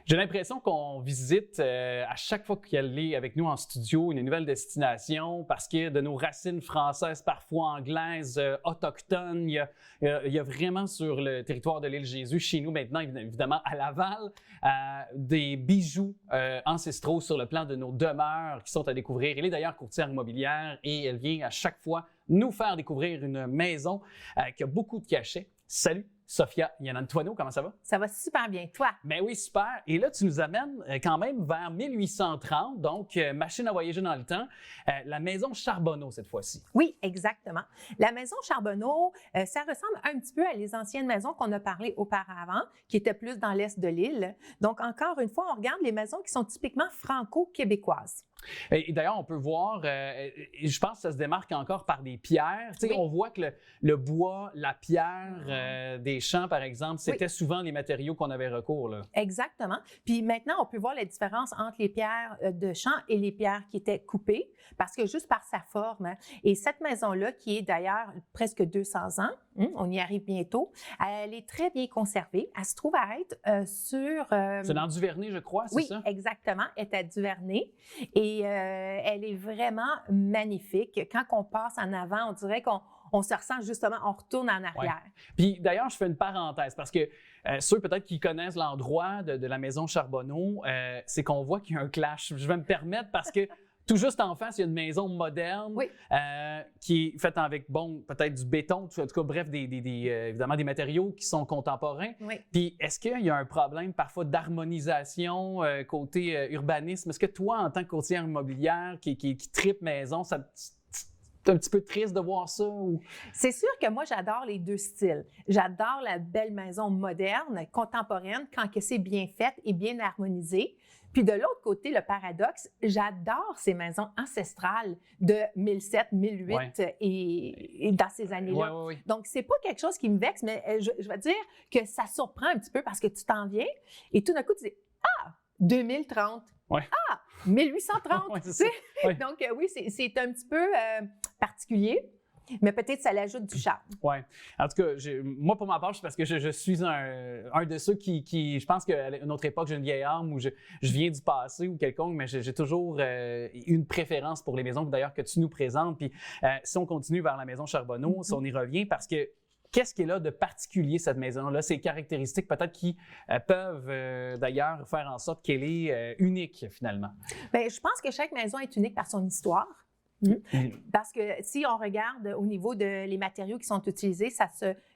J'ai l'impression qu'on visite à chaque fois qu'elle est avec nous en studio une nouvelle destination parce que de nos racines françaises, parfois anglaises, autochtones, il y a vraiment sur le territoire de l'île Jésus, chez nous maintenant, évidemment à Laval, des bijoux ancestraux sur le plan de nos demeures qui sont à découvrir. Elle est d'ailleurs courtière immobilière et elle vient à chaque fois nous faire découvrir une maison qui a beaucoup de cachets. Salut! Sophia Iannantuono, comment ça va? Ça va super bien. Toi? Ben oui, super. Et là, tu nous amènes quand même vers 1830, donc machine à voyager dans le temps, la maison Charbonneau cette fois-ci. Oui, exactement. La maison Charbonneau, ça ressemble un petit peu à les anciennes maisons qu'on a parlé auparavant, qui étaient plus dans l'est de l'île. Donc, encore une fois, on regarde les maisons qui sont typiquement franco-québécoises. Et d'ailleurs, on peut voir, je pense que ça se démarque encore par des pierres. Tu sais, on voit que le bois, la pierre des champs, par exemple, c'était souvent les matériaux qu'on avait recours, là. Exactement. Puis maintenant, on peut voir la différence entre les pierres de champ et les pierres qui étaient coupées, parce que juste par sa forme. Hein, et cette maison-là, qui est d'ailleurs presque 200 ans, on y arrive bientôt, elle est très bien conservée. Elle se trouve à être sur... C'est dans Duvernay, je crois, c'est ça? Oui, exactement. Elle est à Duvernay. Et elle est vraiment magnifique. Quand on passe en avant, on dirait qu'on se ressent justement, on retourne en arrière. Ouais. Puis d'ailleurs, je fais une parenthèse parce que ceux peut-être qui connaissent l'endroit de la maison Charbonneau, c'est qu'on voit qu'il y a un clash. Je vais me permettre parce que tout juste en face, il y a une maison moderne qui est faite avec, bon, peut-être du béton, en tout cas, bref, évidemment des matériaux qui sont contemporains. Oui. Puis est-ce qu'il y a un problème parfois d'harmonisation côté urbanisme? Est-ce que toi, en tant que courtière immobilière qui tripe maison, c'est un petit peu triste de voir ça? Ou... C'est sûr que moi, j'adore les deux styles. J'adore la belle maison moderne, contemporaine, quand que c'est bien fait et bien harmonisé. Puis de l'autre côté, le paradoxe, j'adore ces maisons ancestrales de 1007, 1008 et dans ces années-là. Ouais. Donc, c'est pas quelque chose qui me vexe, mais je vais dire que ça surprend un petit peu parce que tu t'en viens et tout d'un coup, tu dis « Ah! 2030! Ouais. Ah! 1830! Ouais, c'est ça. Ouais. Donc, oui, c'est un petit peu particulier. Mais peut-être ça l'ajoute du charme. Oui. En tout cas, moi, pour ma part, c'est parce que je suis un de ceux qui je pense qu'à une autre époque, j'ai une vieille âme ou je viens du passé ou quelconque, mais j'ai toujours une préférence pour les maisons, d'ailleurs, que tu nous présentes. Puis si on continue vers la maison Charbonneau, si on y revient, parce que qu'est-ce qui est là de particulier, cette maison-là? Ces caractéristiques peut-être qui peuvent d'ailleurs faire en sorte qu'elle est unique, finalement. Bien, je pense que chaque maison est unique par son histoire. Parce que si on regarde au niveau les matériaux qui sont utilisés,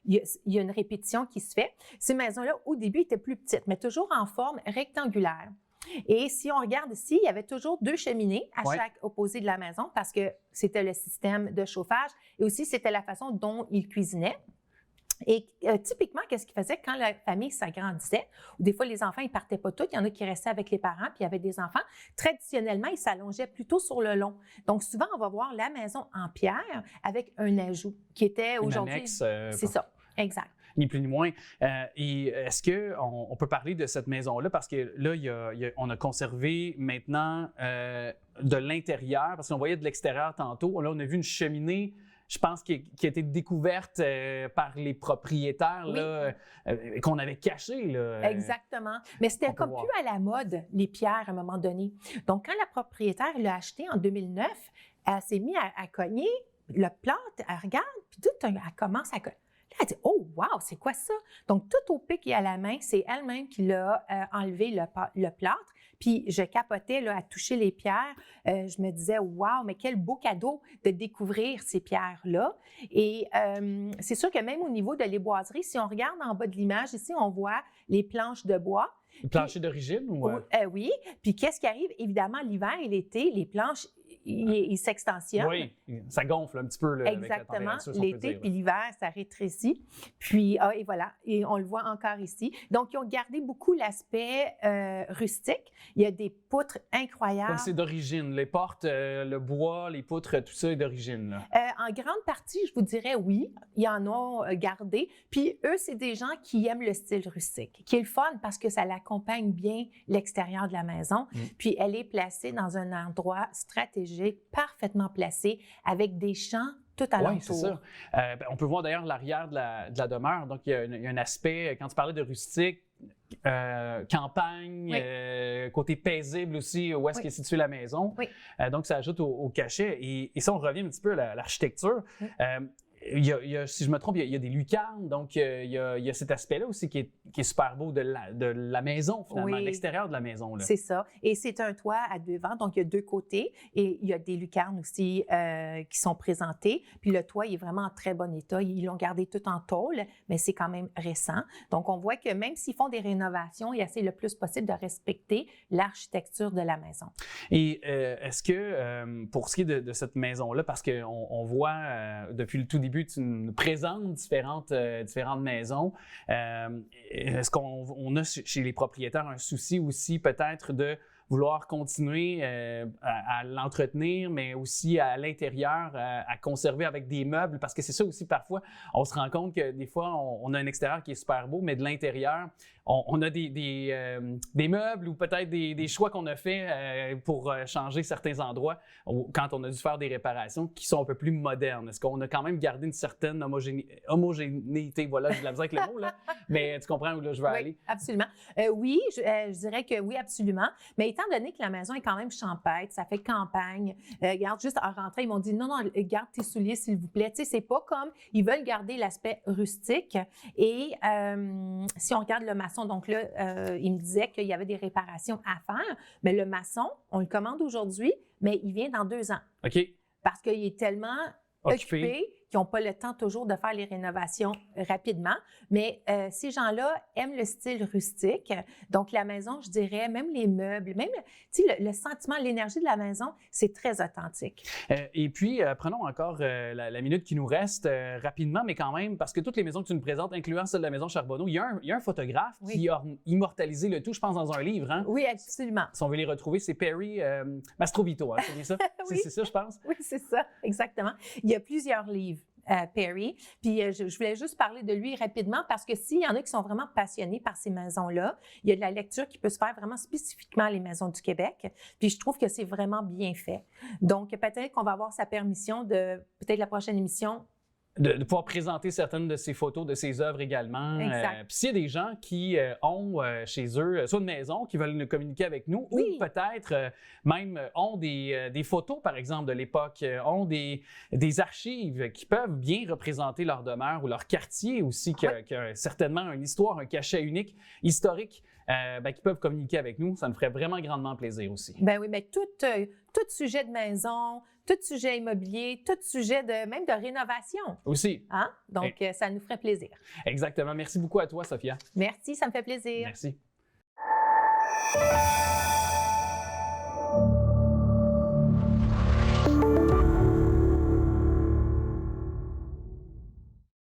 il y a une répétition qui se fait. Ces maisons-là, au début, étaient plus petites, mais toujours en forme rectangulaire. Et si on regarde ici, il y avait toujours 2 cheminées à chaque opposé de la maison parce que c'était le système de chauffage et aussi c'était la façon dont ils cuisinaient. Et typiquement, qu'est-ce qu'ils faisaient quand la famille s'agrandissait? Des fois, les enfants, ils partaient pas tous. Il y en a qui restaient avec les parents, puis il y avait des enfants. Traditionnellement, ils s'allongeaient plutôt sur le long. Donc, souvent, on va voir la maison en pierre avec un ajout qui était aujourd'hui... c'est ça, exact. Ni plus ni moins. Et est-ce qu'on peut parler de cette maison-là? Parce que là, on a conservé maintenant de l'intérieur, parce qu'on voyait de l'extérieur tantôt. Là, on a vu une cheminée, je pense, qui a été découverte par les propriétaires, là, qu'on avait cachée. Là, exactement. Mais c'était comme plus à la mode, les pierres, à un moment donné. Donc, quand la propriétaire l'a acheté en 2009, elle s'est mise à cogner le plâtre, elle regarde, puis tout, elle commence à cogner. Là, elle dit « Oh, wow, c'est quoi ça? » Donc, tout au pic et à la main, c'est elle-même qui l'a enlevé le plâtre. Puis, je capotais là, à toucher les pierres. Je me disais « Wow, mais quel beau cadeau de découvrir ces pierres-là. » Et c'est sûr que même au niveau de l'éboiserie, si on regarde en bas de l'image, ici, on voit les planches de bois. Le plancher d'origine? Ou... oui. Puis, qu'est-ce qui arrive? Évidemment, l'hiver et l'été, les planches, ils s'extensionnent. Oui, ça gonfle un petit peu. Là, exactement. Avec la l'été puis l'hiver, ça rétrécit. Puis, et voilà. Et on le voit encore ici. Donc, ils ont gardé beaucoup l'aspect rustique. Il y a des poutres incroyables. Donc, c'est d'origine. Les portes, le bois, les poutres, tout ça est d'origine. Là. En grande partie, je vous dirais oui. Ils en ont gardé. Puis, eux, c'est des gens qui aiment le style rustique, qui est le fun parce que ça l'accompagne bien l'extérieur de la maison. Puis, elle est placée dans un endroit stratégique, parfaitement placé, avec des champs tout alentour. Oui, c'est ça. On peut voir d'ailleurs l'arrière de la demeure. Donc, il y a un aspect, quand tu parlais de rustique, campagne, Oui. côté paisible aussi, où est-ce Oui. qu'est située la maison. Oui. Donc, ça ajoute au cachet. Et si on revient un petit peu à l'architecture, Oui. il y a, si je me trompe, il y a des lucarnes, donc il y a cet aspect-là aussi qui est super beau de la maison, finalement, Oui. l'extérieur de la maison. Là. C'est ça. Et c'est un toit à 2 vents, donc il y a 2 côtés et il y a des lucarnes aussi qui sont présentées. Puis le toit, il est vraiment en très bon état. Ils l'ont gardé tout en tôle, mais c'est quand même récent. Donc on voit que même s'ils font des rénovations, ils essaient le plus possible de respecter l'architecture de la maison. Et est-ce que, pour ce qui est de cette maison-là, parce qu'on voit depuis le tout début, tu nous présentes différentes maisons, est-ce qu'on a chez les propriétaires un souci aussi peut-être de vouloir continuer à l'entretenir, mais aussi à l'intérieur, à conserver avec des meubles, parce que c'est ça aussi parfois, on se rend compte que des fois, on a un extérieur qui est super beau, mais de l'intérieur, on a des meubles ou peut-être des choix qu'on a fait pour changer certains endroits quand on a dû faire des réparations qui sont un peu plus modernes. Est-ce qu'on a quand même gardé une certaine homogénéité? Voilà, j'ai de la misère avec le mot, là, mais tu comprends où là, je veux aller? Absolument. Oui, je dirais que oui, absolument. Mais étant donné que la maison est quand même champêtre, ça fait campagne, regarde, juste en rentrant, ils m'ont dit non, garde tes souliers, s'il vous plaît. Tu sais, c'est pas comme, ils veulent garder l'aspect rustique. Et si on regarde le maçon, donc là, il me disait qu'il y avait des réparations à faire, mais le maçon, on le commande aujourd'hui, mais il vient dans 2 ans. OK. Parce qu'il est tellement occupés qui n'ont pas le temps toujours de faire les rénovations rapidement. Mais ces gens-là aiment le style rustique. Donc, la maison, je dirais, même les meubles, même le sentiment, l'énergie de la maison, c'est très authentique. Et puis, prenons encore la minute qui nous reste rapidement, mais quand même, parce que toutes les maisons que tu nous présentes, incluant celle de la maison Charbonneau, il y a un photographe qui a immortalisé le tout, je pense, dans un livre. Hein? Oui, absolument. Si on veut les retrouver, c'est Perry Mastrovito, hein, c'est bien ça? Oui. C'est ça, je pense? Oui, c'est ça, exactement. Il y a plusieurs livres. Perry. Puis je voulais juste parler de lui rapidement parce que s'il y en a qui sont vraiment passionnés par ces maisons-là, il y a de la lecture qui peut se faire vraiment spécifiquement à les maisons du Québec. Puis je trouve que c'est vraiment bien fait. Donc peut-être qu'on va avoir sa permission de peut-être la prochaine émission. De pouvoir présenter certaines de ses photos, de ses œuvres également. Exact. Puis s'il y a des gens qui ont chez eux soit une maison, qui veulent nous communiquer avec nous, Oui. ou peut-être même ont des photos, par exemple, de l'époque, ont des archives qui peuvent bien représenter leur demeure ou leur quartier aussi, qui a certainement une histoire, un cachet unique, historique, qui peuvent communiquer avec nous. Ça nous ferait vraiment grandement plaisir aussi. Ben oui, mais tout sujet de maison, tout sujet immobilier, tout sujet même de rénovation. Aussi. Hein? Donc, ça nous ferait plaisir. Exactement. Merci beaucoup à toi, Sophia. Merci, ça me fait plaisir. Merci.